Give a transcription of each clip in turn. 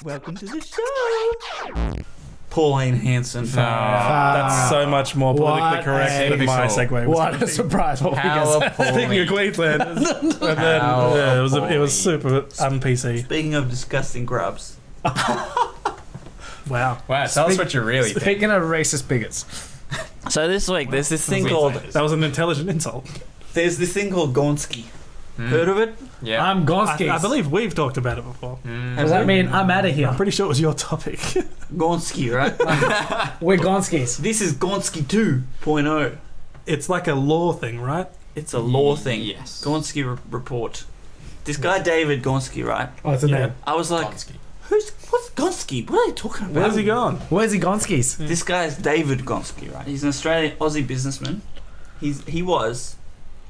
Welcome to the show. Pauline Hansen. That's so much more politically correct than my segue. What a surprise! Speaking of Queensland, and then, it was super un-PC. Speaking of disgusting grubs. Wow. Tell us what you really think. Speaking of racist bigots. So this week there's this thing called... That was an intelligent insult. There's this thing called Gonski. Heard of it? Yeah. I'm Gonski. I believe we've talked about it before. Does that mean I'm out of here? I'm pretty sure it was your topic. Gonski, right? We're Gonskis. This is Gonski 2.0. It's like a law thing, right? It's a law thing. Yes. Gonski report. This guy David Gonski, right? Oh, it's a name. I was like, Gonski. what's Gonski? What are they talking about? Where's he gone? Where's the Gonskis? This guy is David Gonski, right? He's an Australian Aussie businessman. He was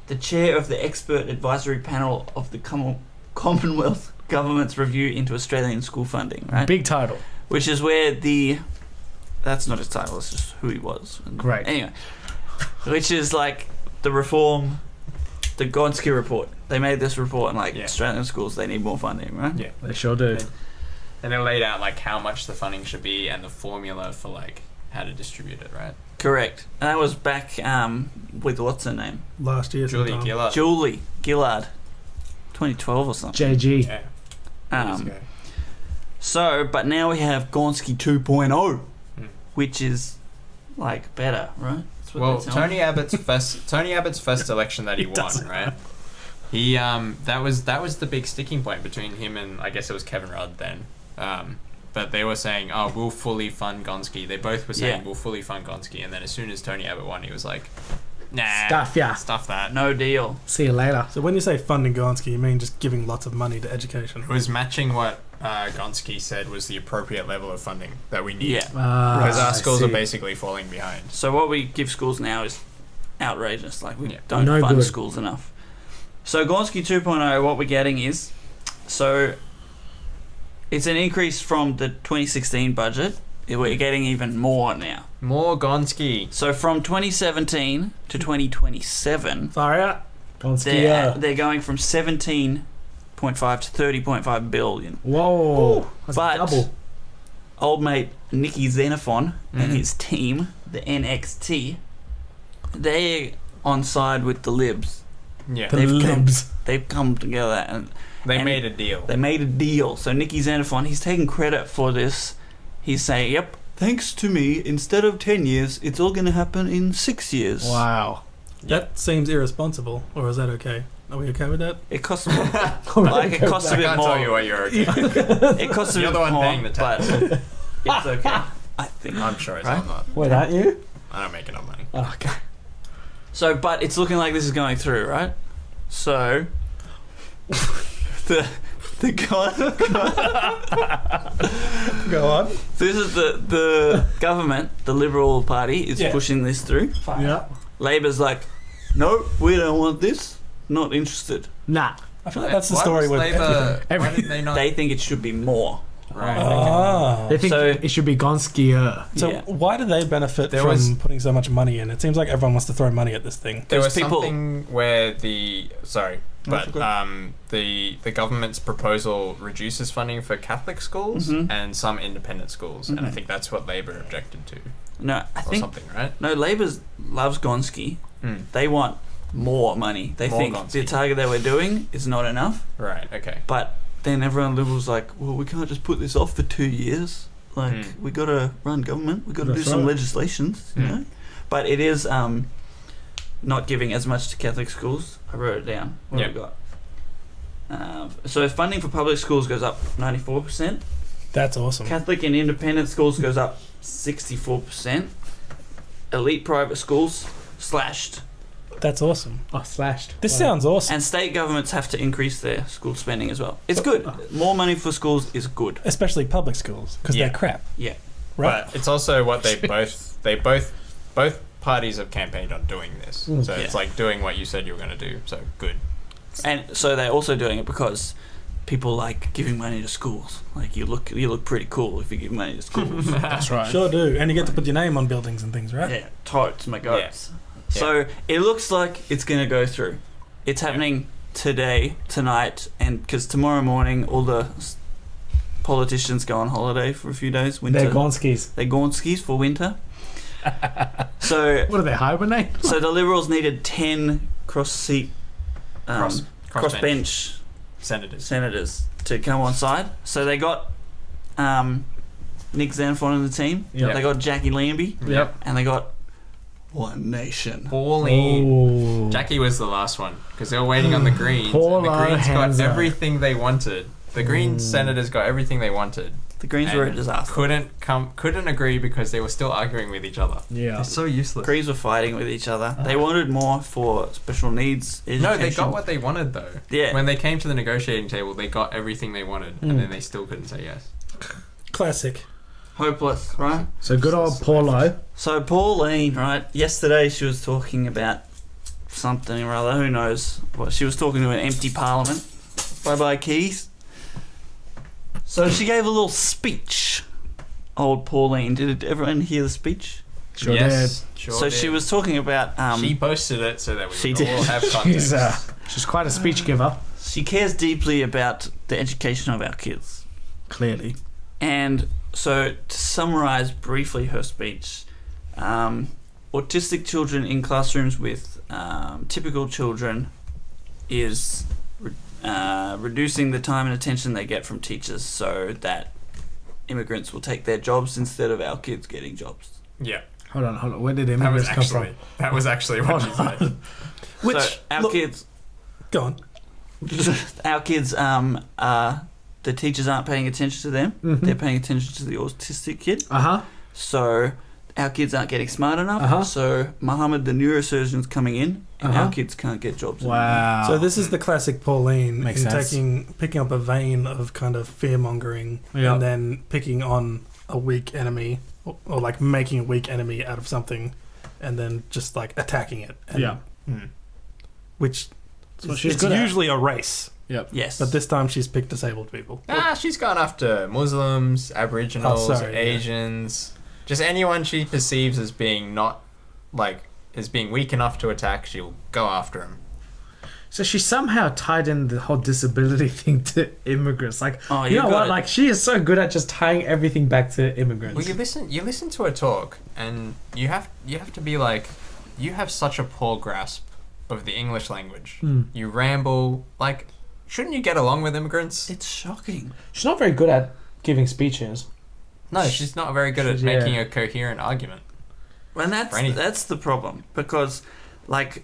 the chair of the expert advisory panel of the Commonwealth Government's review into Australian school funding, right? Big title. Which is where that's not his title, it's just who he was. Great. Anyway, which is like the Gonski report. They made this report and Australian schools, they need more funding, right? Yeah. They sure do. And they laid out how much the funding should be and the formula for how to distribute it, right? Correct. And that was back with what's her name? Last year. Julie sometime. Gillard. Julie Gillard. 2012 or something. JG. Yeah. So, but now we have Gonski 2.0, Hmm. which is better, right? That's what Well, they tell me. Tony Abbott's first election that he won, right? He that was the big sticking point between him and I guess it was Kevin Rudd then. But they were saying, "Oh, we'll fully fund Gonski." They both were saying, "We'll fully fund Gonski," and then as soon as Tony Abbott won, he was like, "Nah, stuff that." No deal. See you later. So when you say funding Gonski, you mean just giving lots of money to education? It was matching what Gonski said was the appropriate level of funding that we need. Yeah. Because our I schools see. are basically falling behind. So what we give schools now is outrageous. We Yeah. don't No fund good. schools enough. So Gonski 2.0, what we're getting is, it's an increase from the 2016 budget. We're getting even more now. More Gonski. So from 2017 to 2027, Far out. Gonski. they're going from 17.5 to 30.5 billion. Whoa. That's But double. old mate Nicky Xenophon and his team, the NXT, they're on side with the Libs. Yeah. They've come together and They made a deal. They made a deal. So Nicky Xenophon, he's taking credit for this. He's saying, "Yep, thanks to me, instead of 10 years, it's all going to happen in 6 years." Wow. That seems irresponsible, or is that okay? Are we okay with that? It costs a bit, it costs a I bit can't more. tell you what you're okay. It costs a You're bit the one more, paying the tax. but it's okay. I think. I'm sure it's Right? not. Wait, aren't you? I don't make enough money. Oh, okay. So, but it's looking like this is going through, right? So, the Go on. this is the government, the Liberal Party, is pushing this through. Yeah. Labor's like, no, we don't want this. Not interested. Nah. I feel like that's the story with everything. Why did they not? They think it should be more. Right. Oh. They think So- it should be Gonskier. So Yeah. why do they benefit There from was- putting so much money in? It seems like everyone wants to throw money at this thing. There was There's people- something where the That's the government's proposal reduces funding for Catholic schools Mhm. and some independent schools, and I Mhm. think that's what Labor objected to, No, I or think something, right? no. Labor loves Gonski. Mm. They want more money. They More think Gonski. the target that we're doing is not enough. Right. Okay. But then everyone Liberals like, well, we can't just put this off for 2 years. We got to run government. We got to do That's some right. legislations, you know. But it is not giving as much to Catholic schools. I wrote it down. What have we got? So funding for public schools goes up 94%. That's awesome. Catholic and independent schools goes up 64%. Elite private schools slashed. That's awesome. Oh, slashed. This sounds awesome. And state governments have to increase their school spending as well. It's good. More money for schools is good. Especially public schools, because Yeah. they're crap. Yeah. Right? But it's also what both parties have campaigned on doing this. Mm. So it's like doing what you said you were going to do. So good. And so they're also doing it because people like giving money to schools. Like you look pretty cool if you give money to schools. That's right. Sure do. And you get to put your name on buildings and things, right? Yeah, totes, my goats. So it looks like it's going to go through. It's happening today, tonight, and because tomorrow morning all the politicians go on holiday for a few days. Winter. They're Gonskis. They're Gonskis for winter. So What are they, hibernate? so the Liberals needed 10 cross-seat, cross-bench senators to come on side. So they got Nick Xenophon in the team. Yep. They got Jackie Lambie. Yep. And they got One Nation. Pauline. Ooh. Jackie was the last one because they were waiting on the Greens. Pauline and the Greens got Hansen. everything they wanted. The Green senators got everything they wanted. The Greens were a and disaster. Couldn't agree because they were still arguing with each other. Yeah. They're so useless. Greens were fighting with each other. They wanted more for special needs education. No, they got what they wanted though. Yeah. When they came to the negotiating table, they got everything they wanted, and then they still couldn't say yes. Classic. Hopeless, right? So good old Paulo. So Pauline, right? Yesterday she was talking about something or other. Who knows? What she was talking to an empty parliament. Bye Keys. So she gave a little speech. Old Pauline. Did everyone hear the speech? Sure yes, sure So did. she was talking about. She posted it so that we she would did. all have context. She's quite a speech giver. She cares deeply about the education of our kids. Clearly. And so, to summarise briefly her speech, autistic children in classrooms with typical children is reducing the time and attention they get from teachers so that immigrants will take their jobs instead of our kids getting jobs. Yeah, Hold on. Where did that immigrants was come actually from? that was actually what she said. Which so our look, kids, go on. our kids, the teachers aren't paying attention to them. Mhm. They're paying attention to the autistic kid. Uh-huh. So our kids aren't getting smart enough. Uh-huh. So Mohammed, the neurosurgeon's coming in, and Uh-huh. our kids can't get jobs. Wow. So this is the classic Pauline Makes in sense. picking up a vein of kind of fear mongering Yeah. and then picking on a weak enemy or like making a weak enemy out of something and then just like attacking it. And, Yeah. Which what she's it's good at. usually a race, Yes. but this time she's picked disabled people. She's gone after Muslims, Aboriginals, Oh, sorry, yeah. Asians, just anyone she perceives as being not like as being weak enough to attack. She'll go after them. So she somehow tied in the whole disability thing to immigrants. Like, Oh, you you know got what? it. Like, she is so good at just tying everything back to immigrants. Well, you listen to her talk, and you have to be like, you have such a poor grasp of the English language. Hmm. You ramble. Like, shouldn't you get along with immigrants? It's shocking. She's not very good at giving speeches. No, she's not very good at She's- making yeah. a coherent argument. And For anything. that's the problem because, like,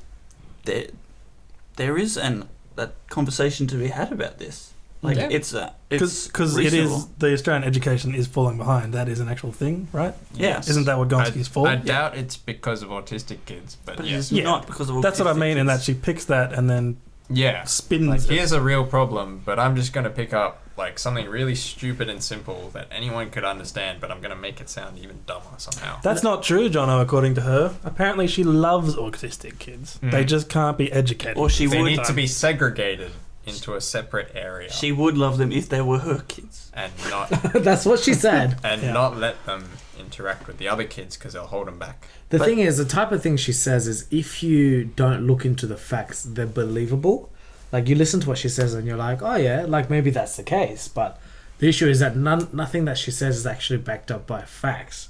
there is that conversation to be had about this. Like, Yeah. it's Because it reasonable. is, the Australian education is falling behind. That is an actual thing, right? Yeah. Isn't that what Gonski's for? I doubt it's because of autistic kids, but But yeah. it's Yeah. not because of That's what I autistic mean, in that kids. she picks that and then Yeah. spins Like, it. here's a real problem, but I'm just going to pick up like something really stupid and simple that anyone could understand, but I'm going to make it sound even dumber somehow. That's not true, Jono, according to her. Apparently she loves autistic kids. Mm. They just can't be educated. Or she They would need to be segregated into a separate area She would love them if they were her kids. and not That's what she said. Yeah. not let them interact with the other kids because they'll hold them back. The But- thing is, the type of thing she says is if you don't look into the facts, they're believable. Like, you listen to what she says and you're like, oh yeah, like maybe that's the case. But the issue is that nothing that she says is actually backed up by facts.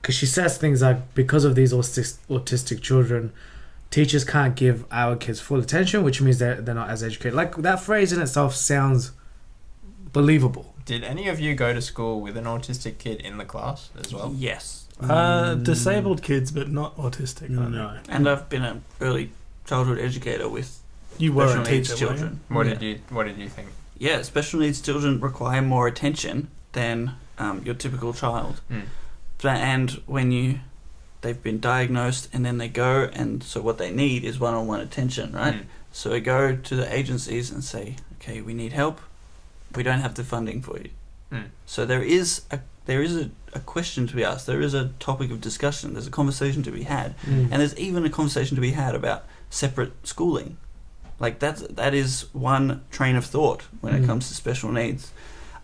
Because she says things like, because of these autistic children, teachers can't give our kids full attention, which means they're not as educated. Like, that phrase in itself sounds believable. Did any of you go to school with an autistic kid in the class as well? Yes. Disabled kids, but not autistic. I don't know. No. And I've been an early childhood educator with You were special a needs teacher, children. What Yeah. did you think? Yeah, special needs children require more attention than your typical child. And when they've been diagnosed and then they go, and so what they need is one-on-one attention, right? So they go to the agencies and say, okay, we need help. We don't have the funding for you. So there is a question to be asked. There is a topic of discussion. There's a conversation to be had. And there's even a conversation to be had about separate schooling. Like, that is one train of thought when it comes to special needs.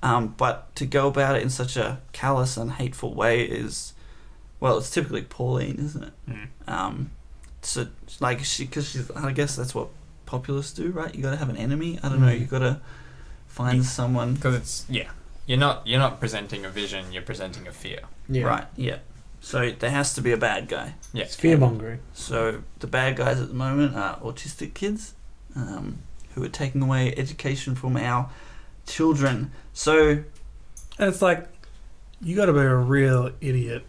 But to go about it in such a callous and hateful way is, well, it's typically Pauline, isn't it? So, like, because I guess that's what populists do, right? You got to have an enemy. I don't know. You got to find someone. Because it's you're not presenting a vision. You're presenting a fear. Yeah. Right, yeah. So there has to be a bad guy. Yeah. It's fear mongering. So the bad guys at the moment are autistic kids who are taking away education from our children. So, And it's like, you got to be a real idiot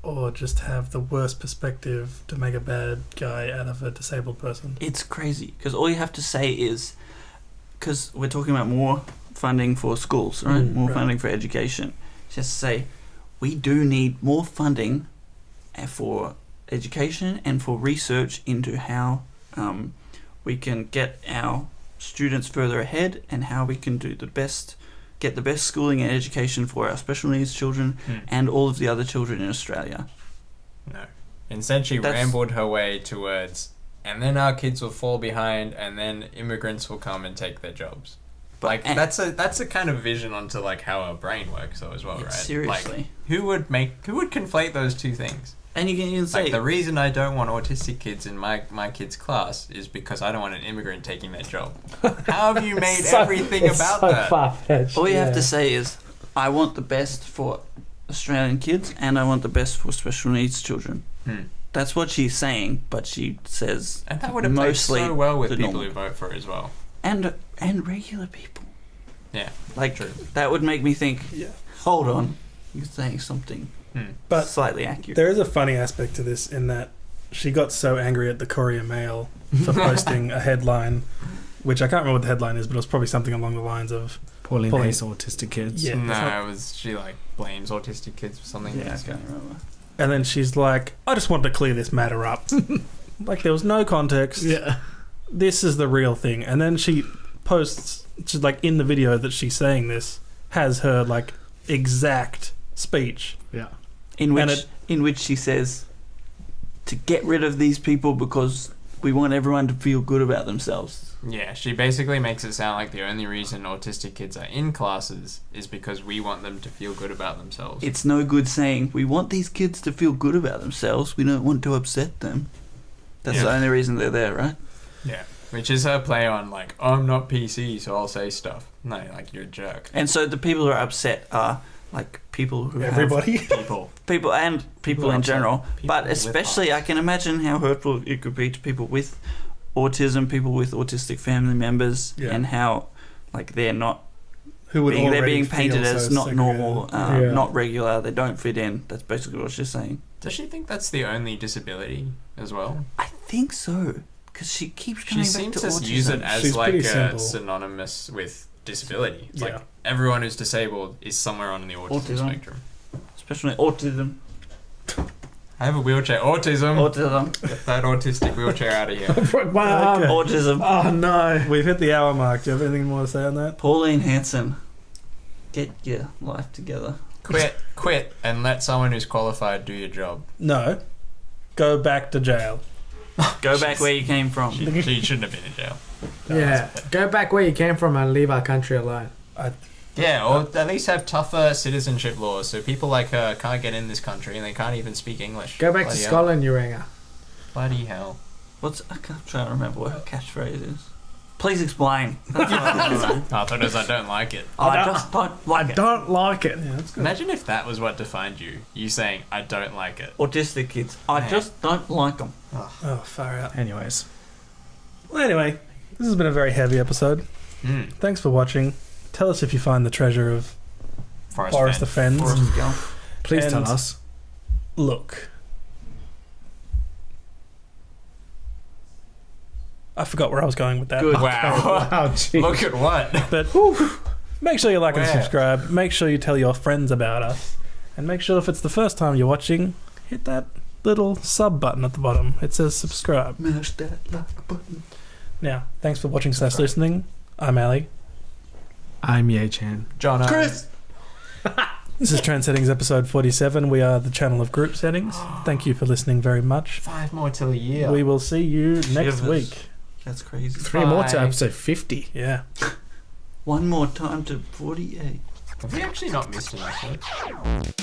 or just have the worst perspective to make a bad guy out of a disabled person. it's crazy because all you have to say is, because we're talking about more funding for schools, right? More right. funding for education. Just say, we do need more funding for education and for research into how we can get our students further ahead and how we can do get the best schooling and education for our special needs children and all of the other children in Australia. No. Instead, she rambled her way towards, and then our kids will fall behind, and then immigrants will come and take their jobs. But That's a kind of vision onto like how our brain works, though, as well, right? Seriously. Like, who would conflate those two things? And you can even say, Like, the reason I don't want autistic kids in my kids' class is because I don't want an immigrant taking their job. How have you made everything about that? Far-fetched. all you have to say is, I want the best for Australian kids and I want the best for special needs children. That's what she's saying, but she says And that would have played mostly so well with the people normal. who vote for it as well. and regular people. Yeah. Like, True. that would make me think, Yeah. hold on, you're saying something But slightly accurate. there is a funny aspect to this in that she got so angry at the Courier Mail for posting a headline, which I can't remember what the headline is, but it was probably something along the lines of Pauline Pauline. hates autistic kids. Yeah. No, she like blames autistic kids for something. Yeah, I can't remember. and then she's like, I just want to clear this matter up. Like, there was no context. Yeah. This is the real thing. And then she posts, she's like, in the video that she's saying this, has her like exact speech. Yeah. In And which she says to get rid of these people because we want everyone to feel good about themselves. Yeah, she basically makes it sound like the only reason autistic kids are in classes is because we want them to feel good about themselves. It's no good saying we want these kids to feel good about themselves. We don't want to upset them. That's Yeah. the only reason they're there, right? Yeah, which is her play on like, I'm not PC, so I'll say stuff. No, like, you're a jerk. And so the people who are upset are like people who Everybody. People. people and people in upset. general, People but with especially I can imagine how hurtful it could be to people with autism, people with autistic family members, Yeah. and how like they're not Who would they're already being painted feel as so not segregated. normal, Yeah. not regular. They don't fit in. That's basically what she's saying. Does she think that's the only disability as well? I think so because she keeps She coming back seems to to autism. use it as She's like pretty simple. synonymous with disability. It's Yeah. like everyone who's disabled is somewhere on the autism Autism. spectrum. Especially autism. I have a wheelchair. Autism. Autism. Get that autistic wheelchair out of here. Wow. Okay. Autism. Oh no. We've hit the hour mark. Do you have anything more to say on that? Pauline Hansen, get your life together. Quit, and let someone who's qualified do your job. No. Go back to jail. Go back where you came from. She shouldn't have been in jail. Yeah. Go back where you came from and leave our country alone. Yeah, or at least have tougher citizenship laws so people like her can't get in this country and they can't even speak English. Go back Bloody to hell. Scotland, Uranga. Bloody hell. I can't try to remember what her catchphrase is. Please explain. That's what I don't know. I thought it was I don't like it. I just don't like it. Don't like it. Yeah, that's good. Imagine if that was what defined you. You saying, I don't like it. Autistic kids. I Man. just don't like them. Oh, far out. Anyways. Well, anyway, this has been a very heavy episode. Thanks for watching. Tell us if you find the treasure of Forest of Fens. Forrest Gump. Please And- tell us. Look. I forgot where I was going with that. Good. Wow. Wow, geez. Look at what? But make sure you like and Where? subscribe. Make sure you tell your friends about us. And make sure if it's the first time you're watching, hit that little sub button at the bottom. It says subscribe. Mash that like button. Now, thanks for watching / listening. I'm Ali. I'm Ye Chan. John. Chris! This is Trend Settings episode 47. We are the channel of group settings. Thank you for listening very much. 5 more till a year. We will see you next Shivers. week. That's crazy. 3 more to Bye. episode 50. Yeah. One more time to 48. Have we actually not missed an episode?